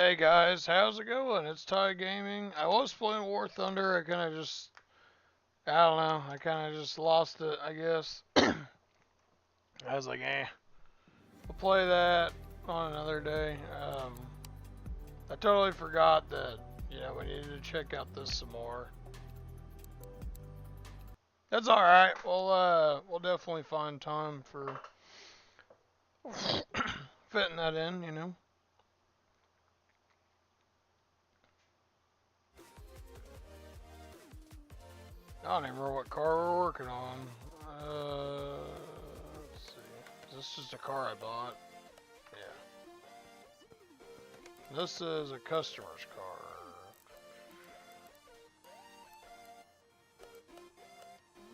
Hey guys, how's it going? It's Ty Gaming. I was playing War Thunder. I don't know, I kind of just lost it, I guess. I was like, we'll play that on another day. I totally forgot that, we needed to check out this some more. That's alright. We'll definitely find time for fitting that in. I don't even remember what car we're working on. Let's see. Is this just a car I bought? Yeah. This is a customer's car.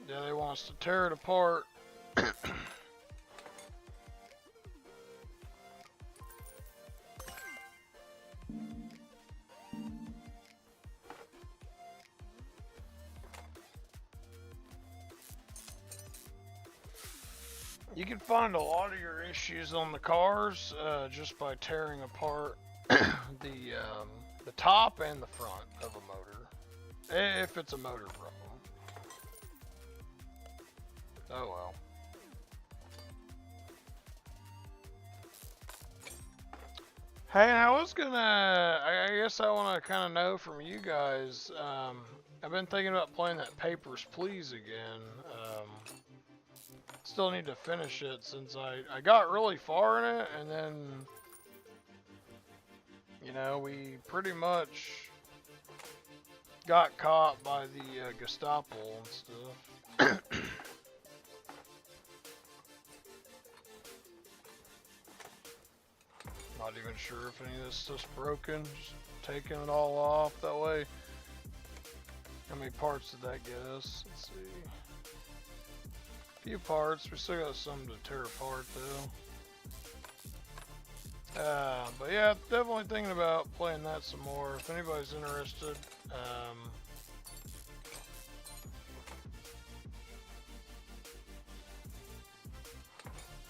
Yeah, they want us to tear it apart. You can find a lot of your issues on the cars just by tearing apart the top and the front of a motor, if it's a motor problem. Oh well. Hey, I guess I want to kind of know from you guys. I've been thinking about playing that Papers, Please again. Still need to finish it since I got really far in it, and then, we pretty much got caught by the Gestapo and stuff. Not even sure if any of this stuff's broken. Just taking it all off that way. How many parts did that get us? Let's see. A few parts. We still got some to tear apart though. But yeah, definitely thinking about playing that some more. If anybody's interested.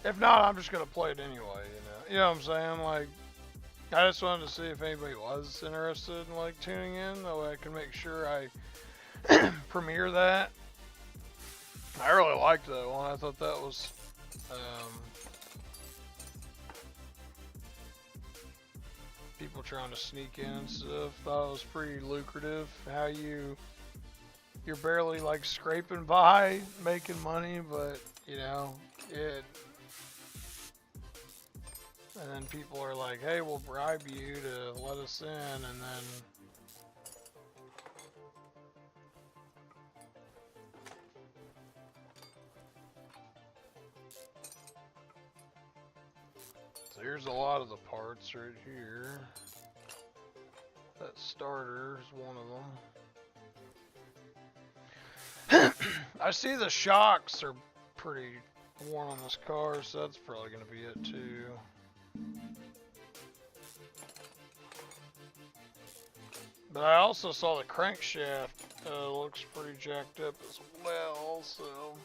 If not, I'm just gonna play it anyway. You know what I'm saying? Like, I just wanted to see if anybody was interested in like tuning in. That way I can make sure I premiere that. I really liked that one. I thought that was people trying to sneak in and stuff. Thought it was pretty lucrative. How you're barely like scraping by making money, but it. And then people are like, "Hey, we'll bribe you to let us in," and then. So here's a lot of the parts right here. That starter is one of them. I see the shocks are pretty worn on this car, so that's probably going to be it too. But I also saw the crankshaft looks pretty jacked up as well, so.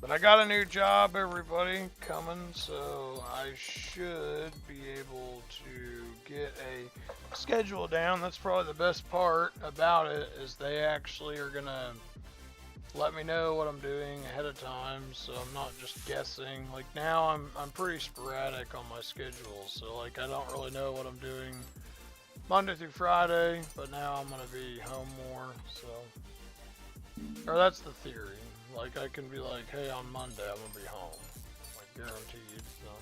But I got a new job, everybody, coming, so I should be able to get a schedule down. That's probably the best part about it, is they actually are gonna let me know what I'm doing ahead of time, so I'm not just guessing. Like now I'm pretty sporadic on my schedule, so like I don't really know what I'm doing Monday through Friday, but now I'm gonna be home more, so. Or that's the theory. Like, I can be like, hey, on Monday I'm gonna be home. Like, guaranteed, so.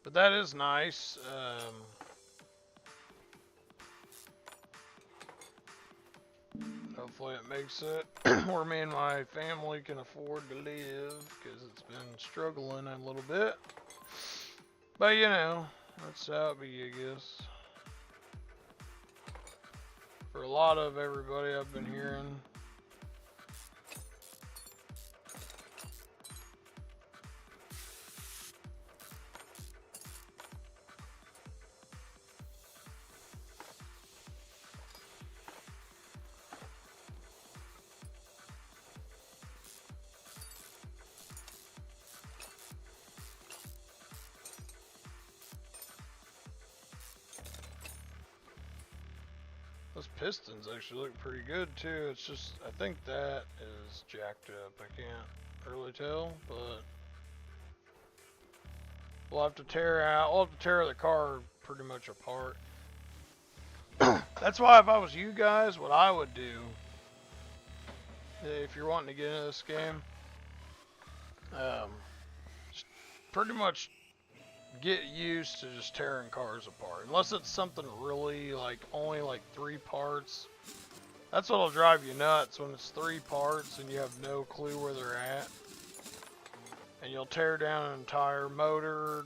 But that is nice. Hopefully it makes it where me and my family can afford to live, because it's been struggling a little bit. But That's how it be, I guess. For a lot of everybody I've been hearing. Those pistons actually look pretty good too. It's just, I think that is jacked up. I can't really tell, but we'll have to tear the car pretty much apart. That's why if I was you guys, what I would do, if you're wanting to get into this game, pretty much get used to just tearing cars apart. Unless it's something really, like, only like 3 parts. That's what'll drive you nuts, when it's 3 parts and you have no clue where they're at. And you'll tear down an entire motor,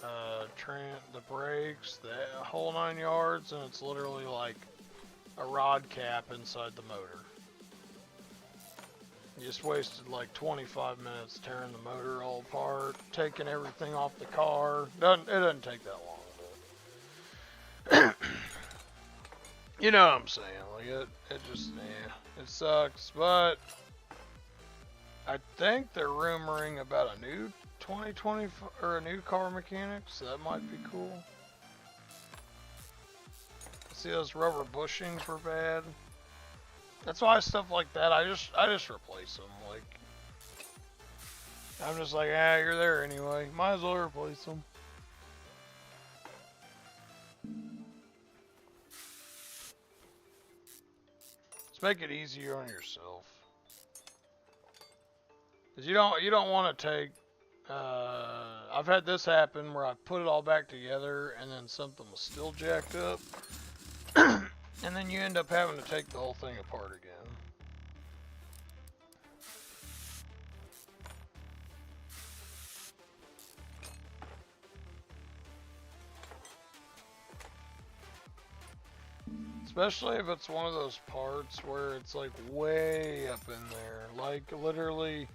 the brakes, the whole 9 yards, and it's literally like a rod cap inside the motor. You just wasted like 25 minutes tearing the motor all apart, taking everything off the car. It doesn't take that long, but you know what I'm saying. Like it just, yeah, it sucks. But I think they're rumoring about a new 2020 or a new car mechanic, so that might be cool. See, those rubber bushings were bad. That's why stuff like that, I just replace them. Like, I'm just like, ah, you're there anyway. Might as well replace them. Let's make it easier on yourself. Cause you don't want to take. I've had this happen where I put it all back together and then something was still jacked up. And then you end up having to take the whole thing apart again. Especially if it's one of those parts where it's like way up in there. Like literally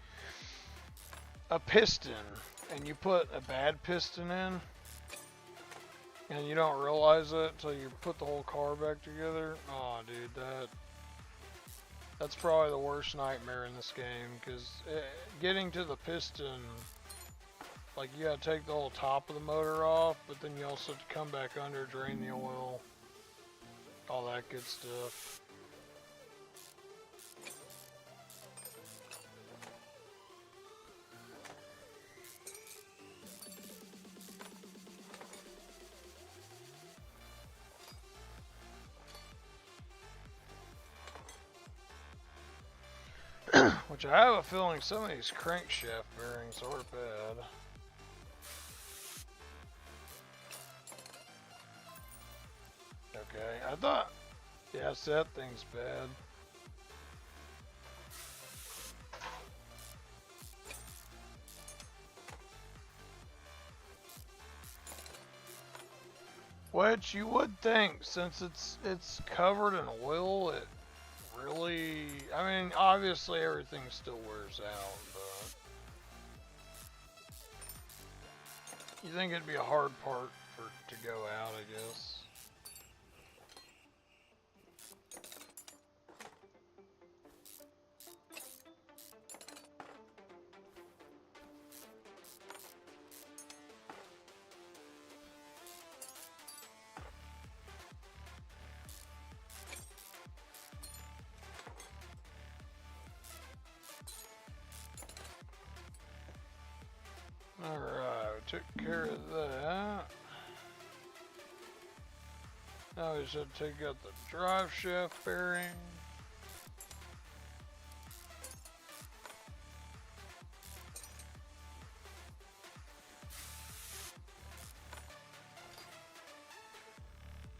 a piston. And you put a bad piston in. And you don't realize it until you put the whole car back together. Oh, dude, that's probably the worst nightmare in this game, because getting to the piston, like, you gotta take the whole top of the motor off, but then you also have to come back under, drain the oil, all that good stuff. Which I have a feeling some of these crankshaft bearings are bad. Okay, I thought, yes, that thing's bad. Which you would think, since it's covered in oil, it really, I mean, obviously everything still wears out, but you think it'd be a hard part to go out, I guess. Alright, we took care of that. Now we just have to take out the drive shaft bearing.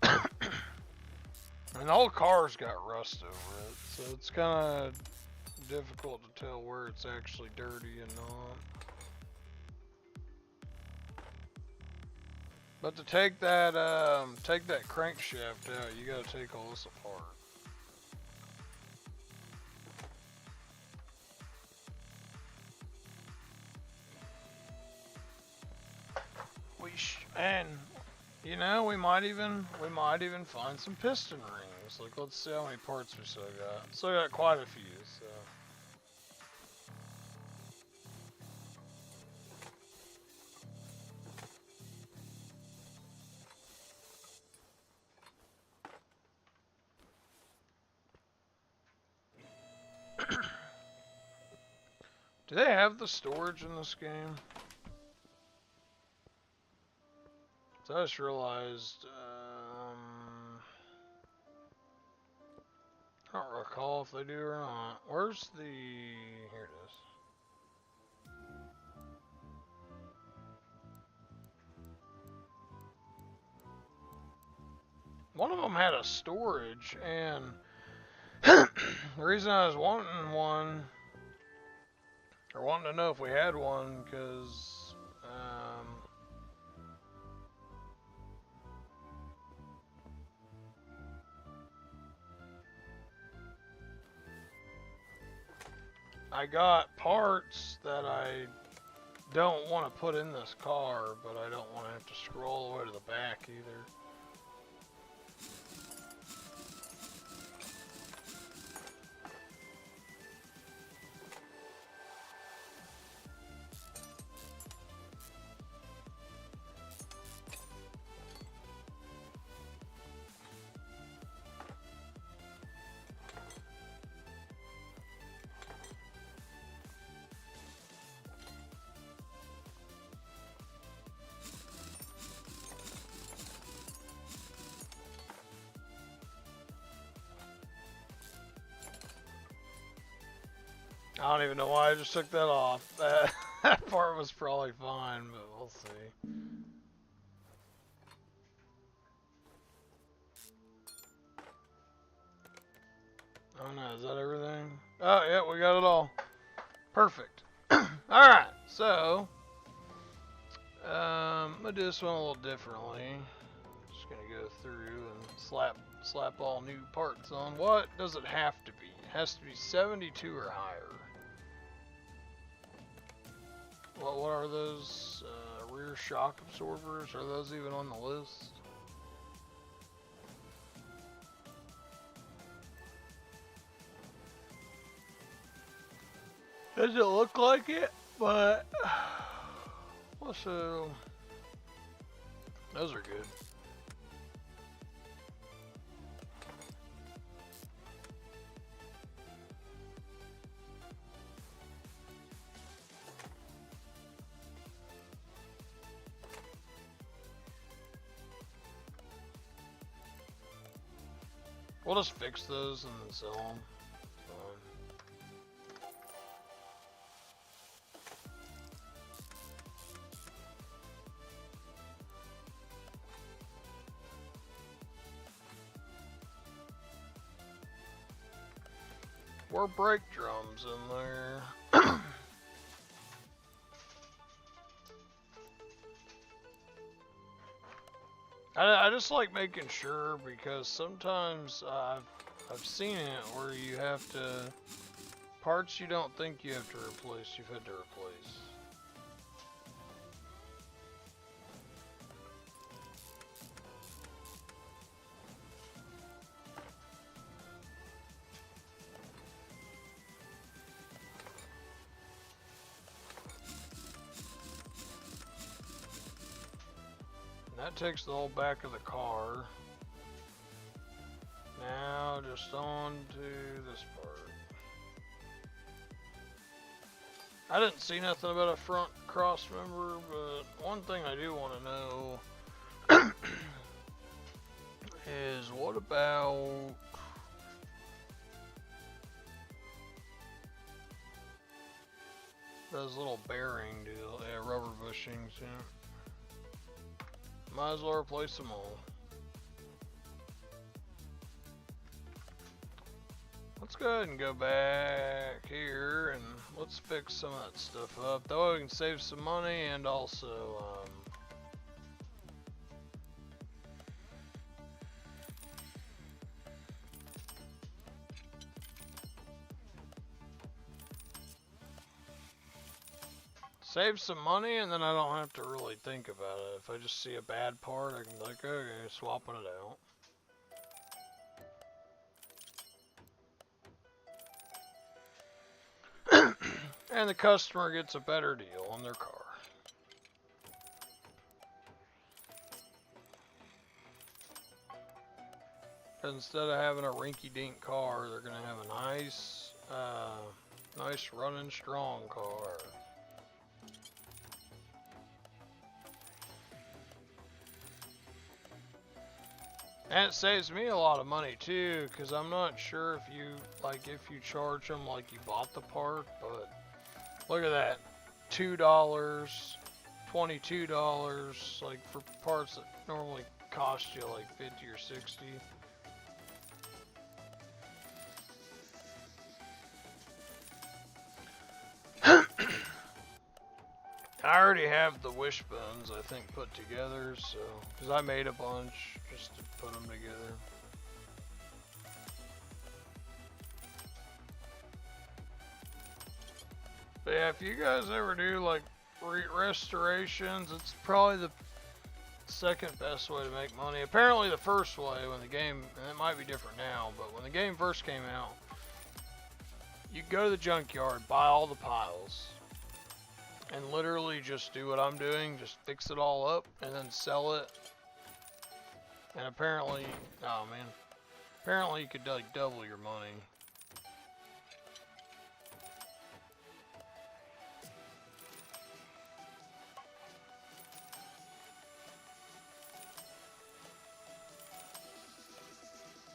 And the whole car's got rust over it, so it's kind of difficult to tell where it's actually dirty and not. But to take that crankshaft out, you gotta take all this apart. And you know, we might even find some piston rings. Like, let's see how many parts we still got. Still got quite a few, so. Do they have the storage in this game? So I just realized, I don't recall if they do or not. Where's the... Here it is. One of them had a storage, and the reason I was wanting one, or wanting to know if we had one, because I got parts that I don't want to put in this car, but I don't want to have to scroll all the way to the back either. I don't even know why I just took that off. That part was probably fine, but we'll see. Oh no, is that everything? Oh yeah, we got it all. Perfect. Alright, so I'm gonna do this one a little differently. Just gonna go through and slap all new parts on. What does it have to be? It has to be 72 or higher. What are those rear shock absorbers? Are those even on the list? Doesn't look like it, but also those are good. We'll just fix those and then sell them. Or brake drums in there. I just like making sure, because sometimes I've seen it where you have to, parts you don't think you have to replace, you've had to replace. That takes the whole back of the car. Now just on to this part. I didn't see nothing about a front cross member, but one thing I do want to know is what about those little bearing deal, rubber bushings, yeah. Might as well replace them all. Let's go ahead and go back here and let's fix some of that stuff up. That way we can save some money and also Save some money, and then I don't have to really think about it. If I just see a bad part, I can be like, okay, swapping it out. And the customer gets a better deal on their car. Instead of having a rinky-dink car, they're gonna have a nice, nice running strong car. And it saves me a lot of money too, because I'm not sure if you charge them like you bought the part, but look at that, $2, $22, like for parts that normally cost you like 50 or 60. I already have the wishbones, I think, put together, so, because I made a bunch just to put them together. But yeah, if you guys ever do like restorations, it's probably the second best way to make money. Apparently the first way, when the game, and it might be different now, but when the game first came out, you go to the junkyard, buy all the piles, and literally just do what I'm doing, just fix it all up, and then sell it. And apparently, oh man, apparently you could like double your money.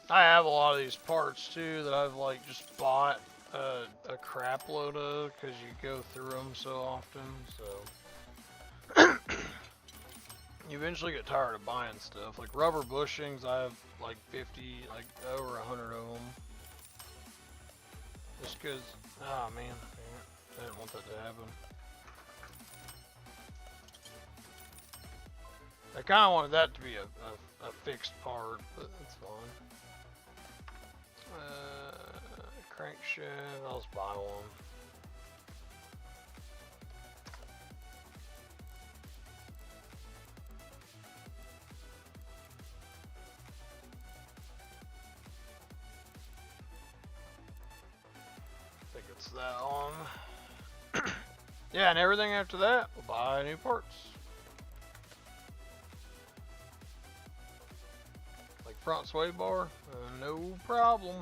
I have a lot of these parts too that I've like just bought a crap load of, because you go through them so often, so you eventually get tired of buying stuff. Like rubber bushings, I have like 50, like over 100 of them. Just because, oh man, I didn't want that to happen. I kind of wanted that to be a fixed part, but that's fine. Crankshaft, I'll just buy one. I think it's that on. Yeah, and everything after that, we'll buy new parts. Like front sway bar, no problem.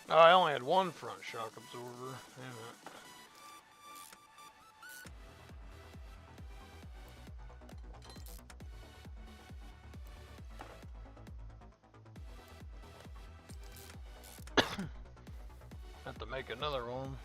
Oh, I only had one front shock absorber. Damn it. Have to make another one.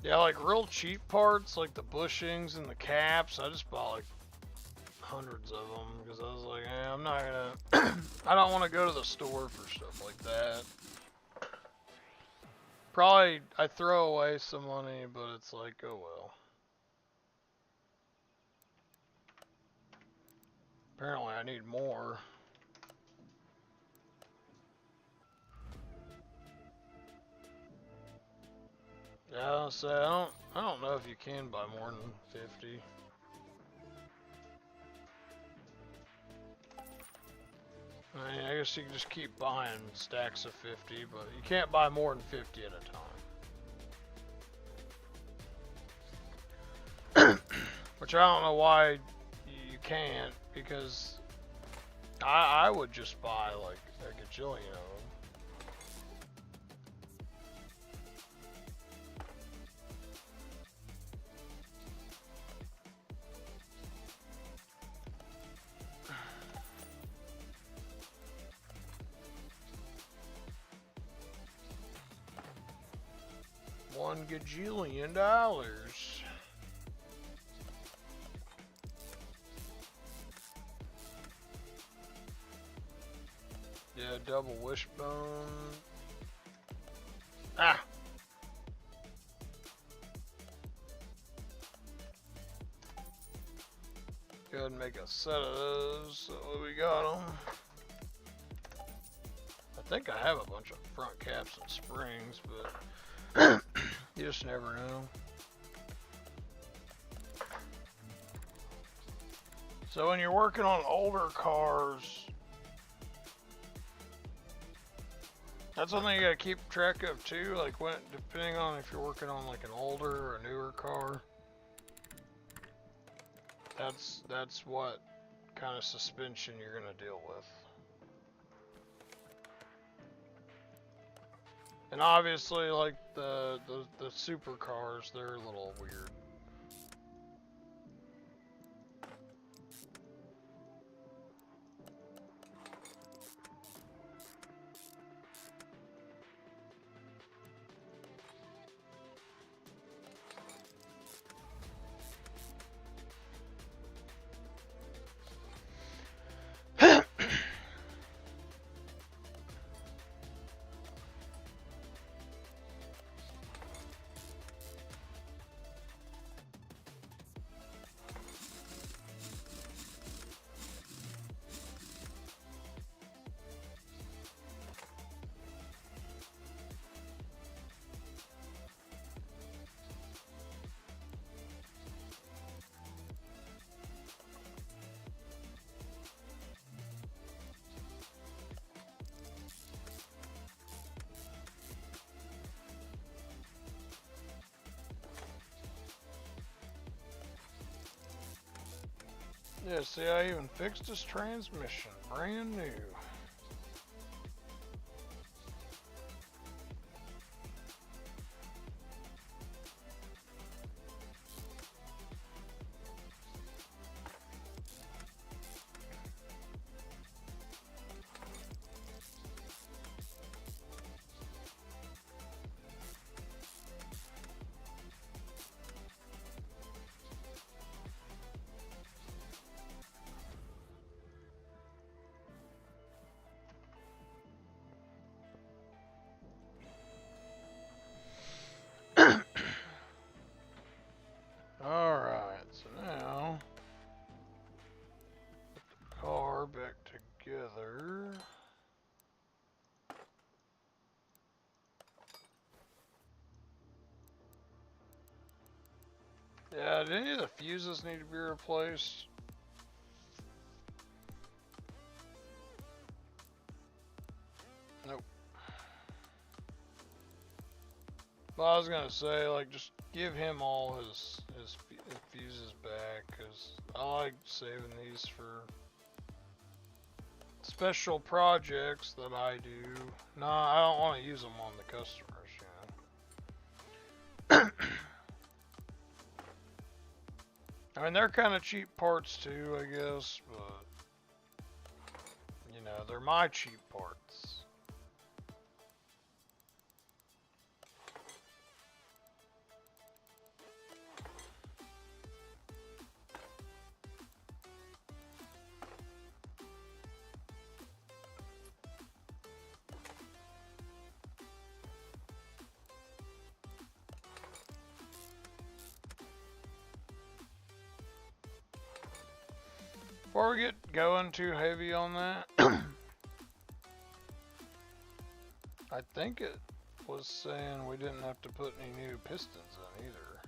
Yeah, like real cheap parts, like the bushings and the caps, I just bought like hundreds of them because I was like, I'm not gonna, I don't want to go to the store for stuff like that. Probably I throw away some money, but it's like, oh well. Apparently I need more. Yeah, so I don't know if you can buy more than 50. I mean, I guess you can just keep buying stacks of 50, but you can't buy more than 50 at a time. Which I don't know why you can't, because I would just buy like a gajillion of them. $1 gajillion. Yeah, double wishbone. Ah! Go ahead and make a set of those so we got them. I think I have a bunch of front caps and springs, but you just never know. So when you're working on older cars, that's something you gotta keep track of too, like when, depending on if you're working on like an older or a newer car. That's what kind of suspension you're gonna deal with. And obviously, like the supercars, they're a little weird. Yeah, see, I even fixed his transmission, brand new. Alright, so now put the car back together. Yeah, did any of the fuses need to be replaced? Nope. Well, I was gonna say, like, just give him all his fuses back, because I like saving these for special projects that I do. Nah, I don't want to use them on the customers, you know. I mean, they're kind of cheap parts too, I guess, but, you know, they're my cheap parts. Before we get going too heavy on that, I think it was saying we didn't have to put any new pistons in either.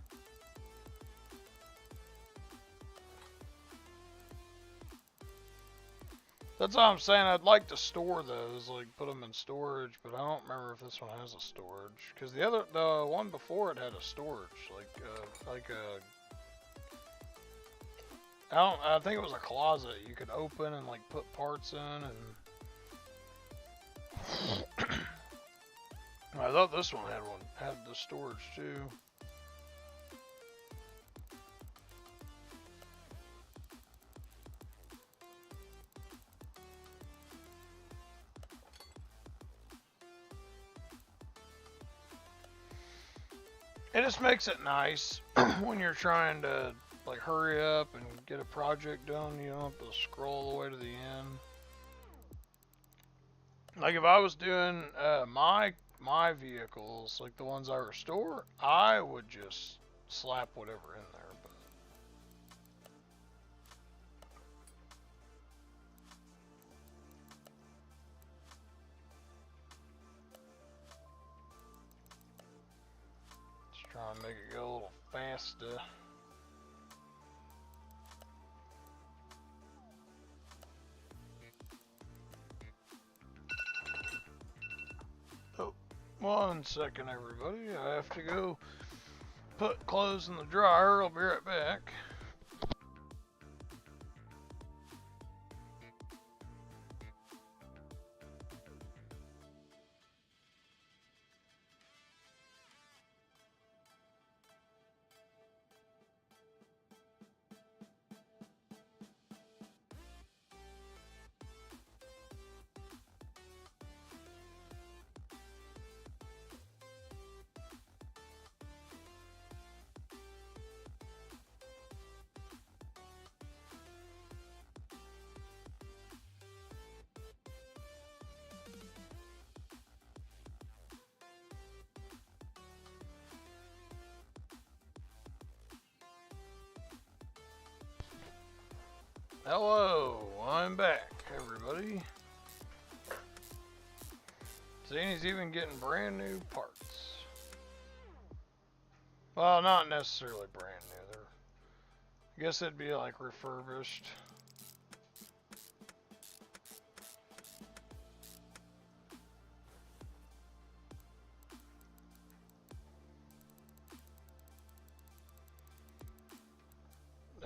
That's all I'm saying. I'd like to store those, like put them in storage, but I don't remember if this one has a storage. Because the one before it had a storage, I think it was a closet you could open and like put parts in, and I thought this one had the storage too. It just makes it nice when you're trying to like hurry up and get a project done. You don't have to scroll all the way to the end. Like if I was doing my vehicles, like the ones I restore, I would just slap whatever in there. But just try and make it go a little faster. Oh, 1 second, everybody. I have to go put clothes in the dryer. I'll be right back. Hello, I'm back, everybody. Zany's even getting brand new parts. Well, not necessarily brand new. I guess it'd be like refurbished.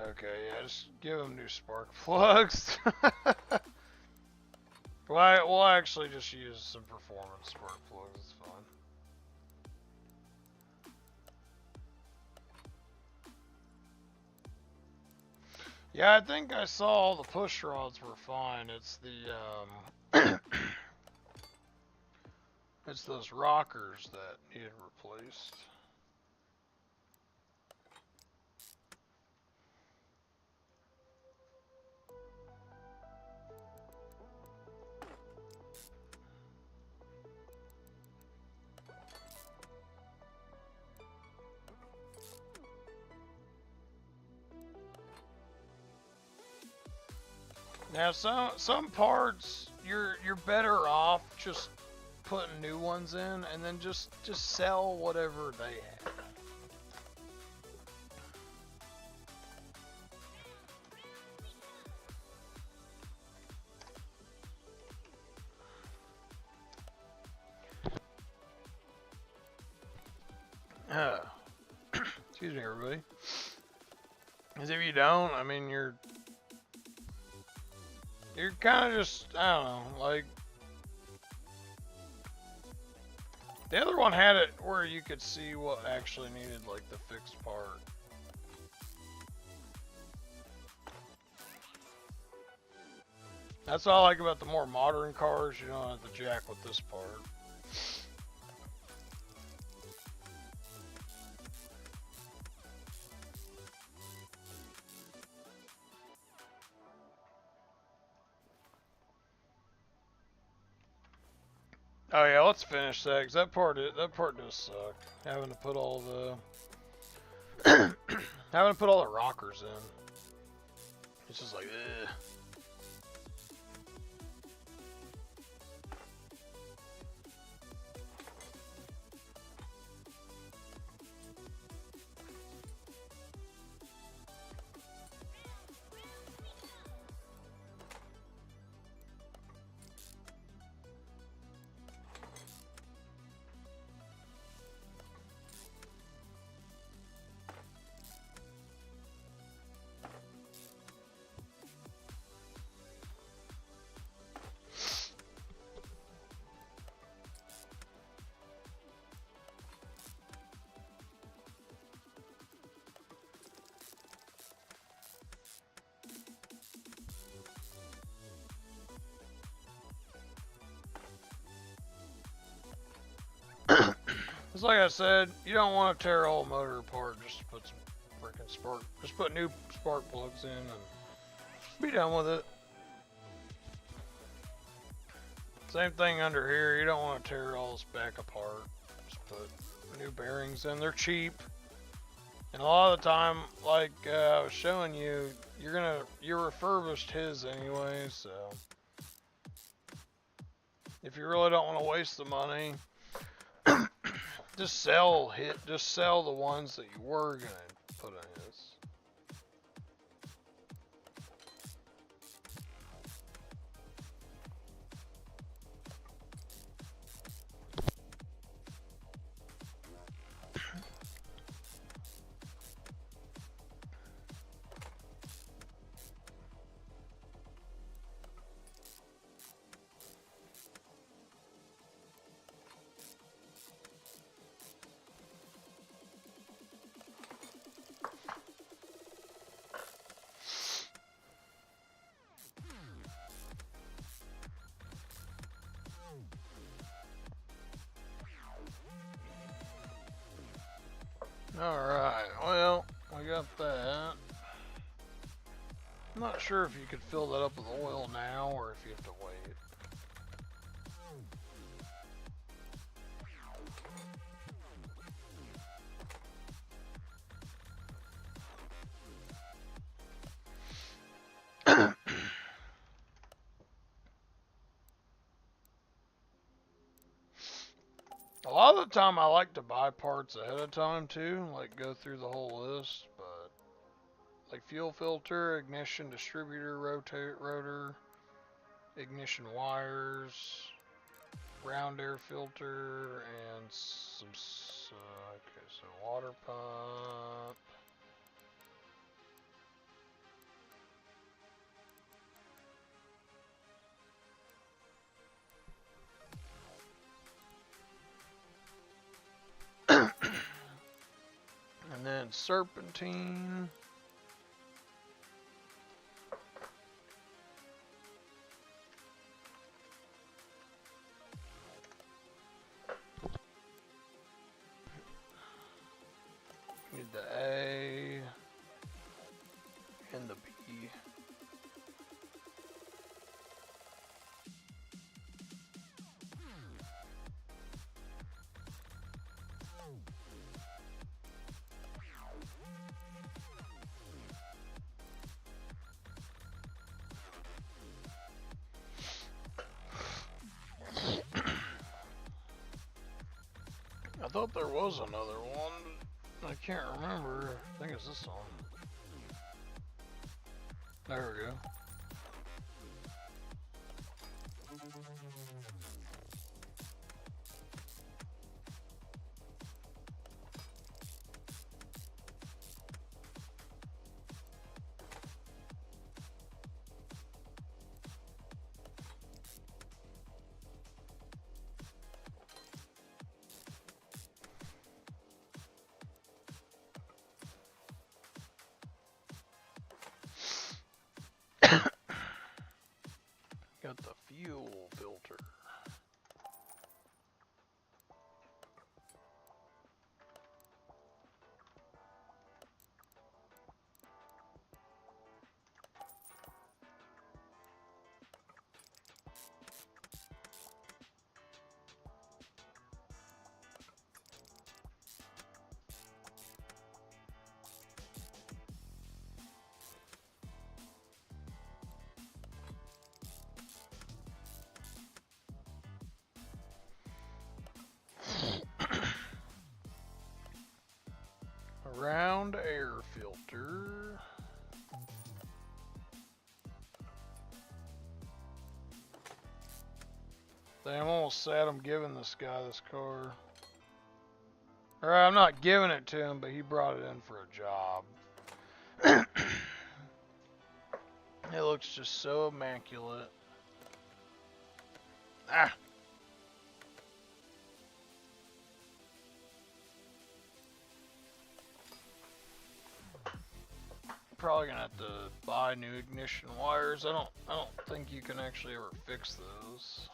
Okay, yeah, just give them new spark plugs. We'll actually just use some performance spark plugs, it's fine. Yeah, I think I saw all the push rods were fine. It's the, it's those rockers that needed replaced. Now some parts you're better off just putting new ones in and then just sell whatever they have. Excuse me, everybody. Because if you don't, I mean, you're kind of just, I don't know, like, the other one had it where you could see what actually needed, like, the fixed part. That's what I like about the more modern cars, you don't have to jack with this part. Oh yeah, let's finish that, because that part does suck. Having to put all the rockers in. It's just like, ugh. It's like I said, you don't want to tear a whole motor apart just to put some freaking spark. Just put new spark plugs in and be done with it. Same thing under here. You don't want to tear all this back apart. Just put new bearings in. They're cheap. And a lot of the time, like I was showing you, you refurbished his anyway, so if you really don't want to waste the money, just sell the ones that you were gonna put in his. Alright, well, I got that. I'm not sure if you could fill that up with oil now or if you have to wait. A lot of the time I like to buy parts ahead of time too, like go through the whole list, but like fuel filter, ignition distributor, rotor, ignition wires, round air filter, and some, okay, so water pump. And then serpentine. Need the A and the B. I thought there was another one, but I can't remember. I think it's this one. There we go. Got the fuel filter. Round air filter. I'm almost sad I'm giving this guy this car. Or I'm not giving it to him, but he brought it in for a job. It looks just so immaculate. Ah! Probably gonna have to buy new ignition wires. I don't think you can actually ever fix those.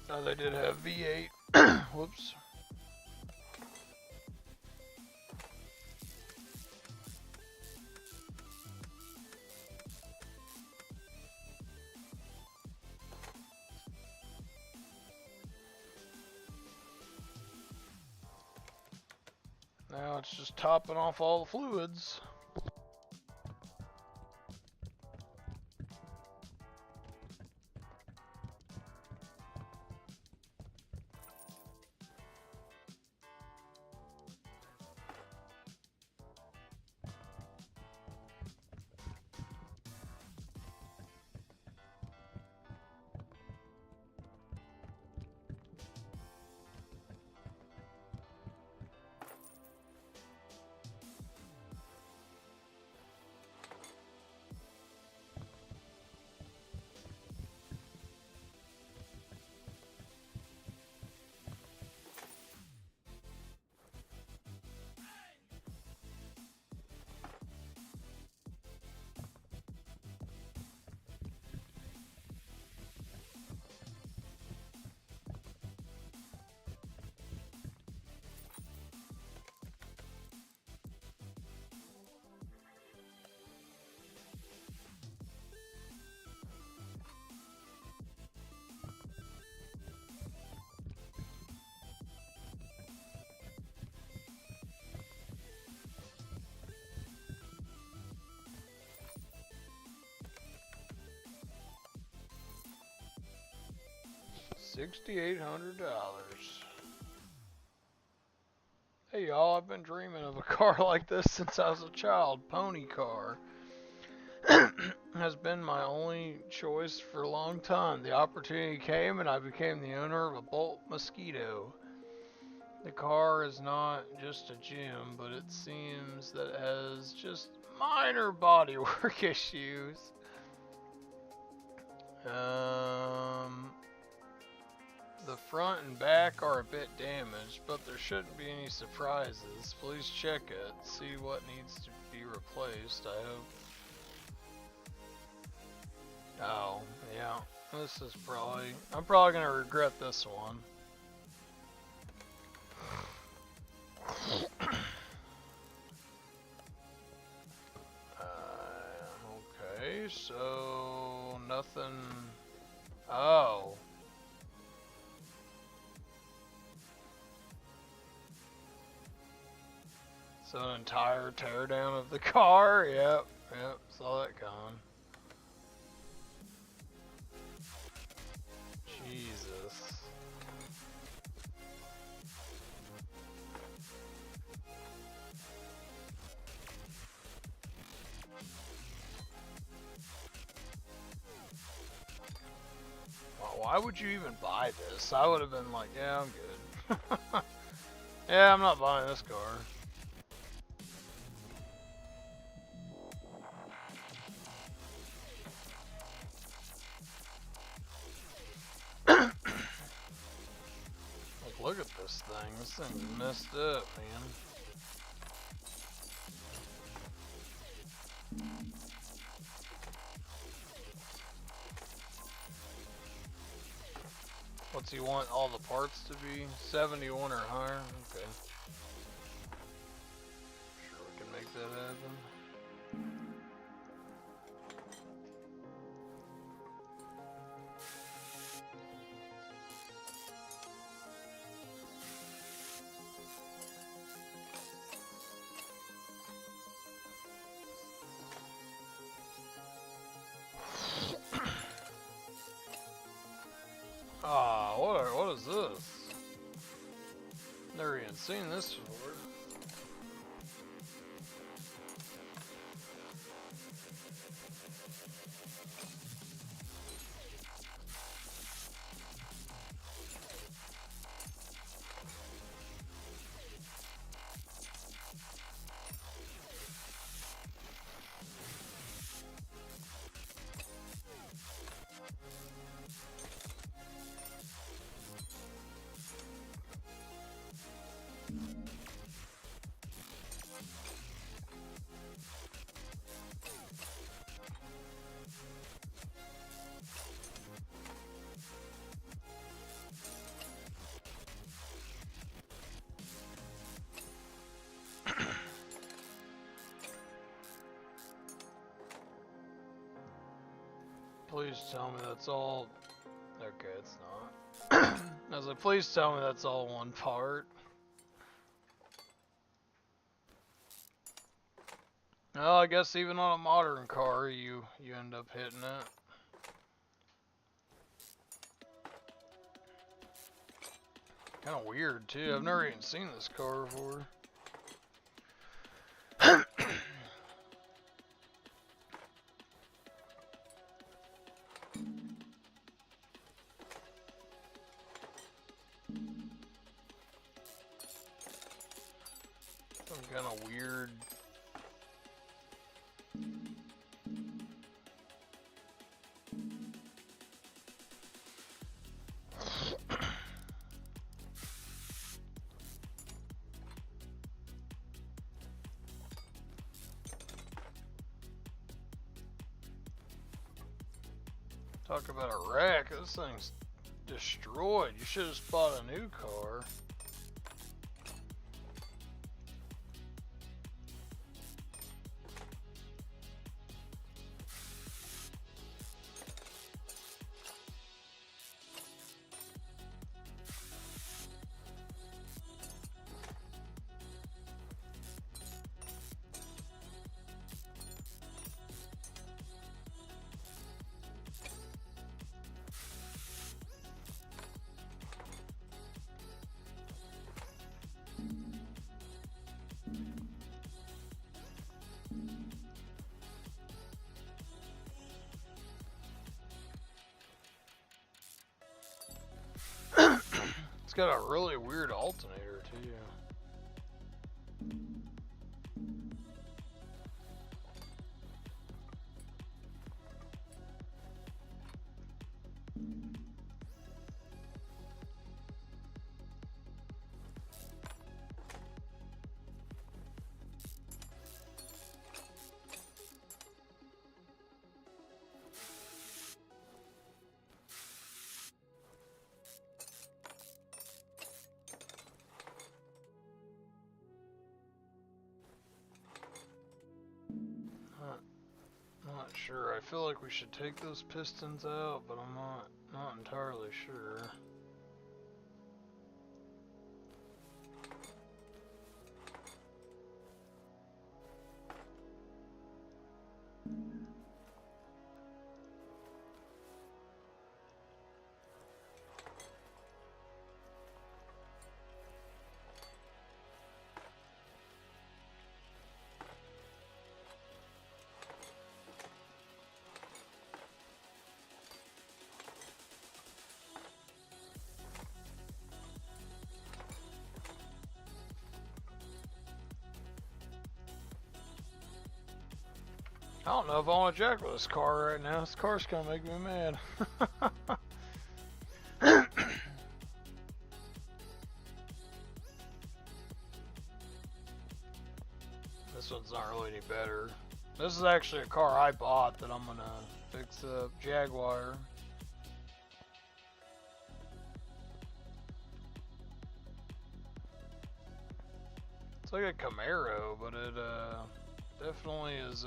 Now they did have V8. Whoops. Now it's just topping off all the fluids. $6,800. Hey y'all, I've been dreaming of a car like this since I was a child. Pony car has been my only choice for a long time. The opportunity came and I became the owner of a Bolt Mosquito. The car is not just a gem, but it seems that it has just minor bodywork issues. The front and back are a bit damaged, but there shouldn't be any surprises. Please check it, see what needs to be replaced, I hope. Oh, yeah, this is I'm probably gonna regret this one. Okay, so nothing. Oh. So an entire teardown of the car? Yep, saw that coming. Jesus. Why would you even buy this? I would have been like, yeah, I'm good. Yeah, I'm not buying this car. Like, look at this thing. This thing's messed up, man. What's he want all the parts to be? 71 or higher? Okay. Sure we can make that happen. Ah, what is this? Never even seen this before. please tell me that's all. Okay, it's not. I was like, please tell me that's all one part. Well, I guess even on a modern car, you end up hitting it. Kind of weird too. I've never even seen this car before. Some kind of weird. Talk about a wreck. This thing's destroyed. You should have just bought a new car. It's got a really weird alternator too. Not sure. I feel like we should take those pistons out, but I'm not entirely sure. I don't know if I want to jack with this car right now. This car's gonna make me mad. This one's not really any better. This is actually a car I bought that I'm gonna fix up. Jaguar. It's like a Camaro, but it definitely is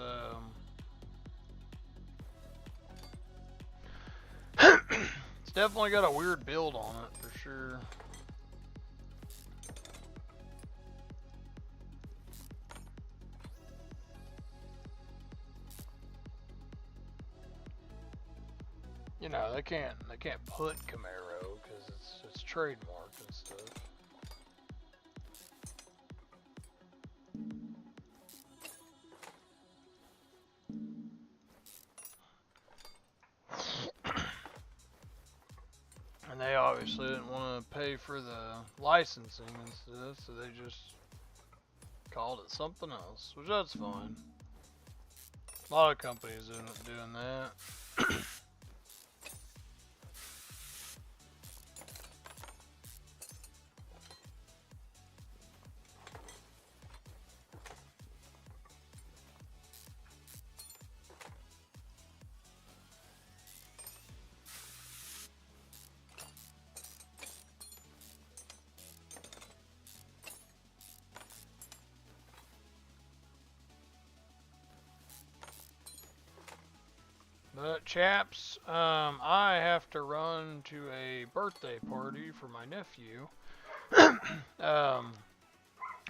it's definitely got a weird build on it for sure. You know, they can't put Camaro because it's trademarked and stuff. And they obviously didn't want to pay for the licensing and stuff, so they just called it something else, which that's fine. A lot of companies end up doing that. But chaps, I have to run to a birthday party for my nephew.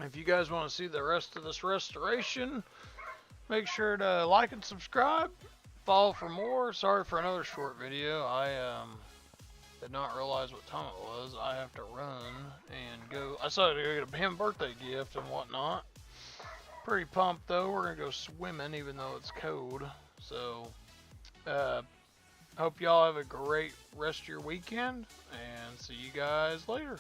If you guys want to see the rest of this restoration, make sure to like and subscribe. Follow for more. Sorry for another short video. I did not realize what time it was. I have to run and go. I saw to go get him a birthday gift and whatnot. Pretty pumped though. We're gonna go swimming even though it's cold. So, hope y'all have a great rest of your weekend and see you guys later.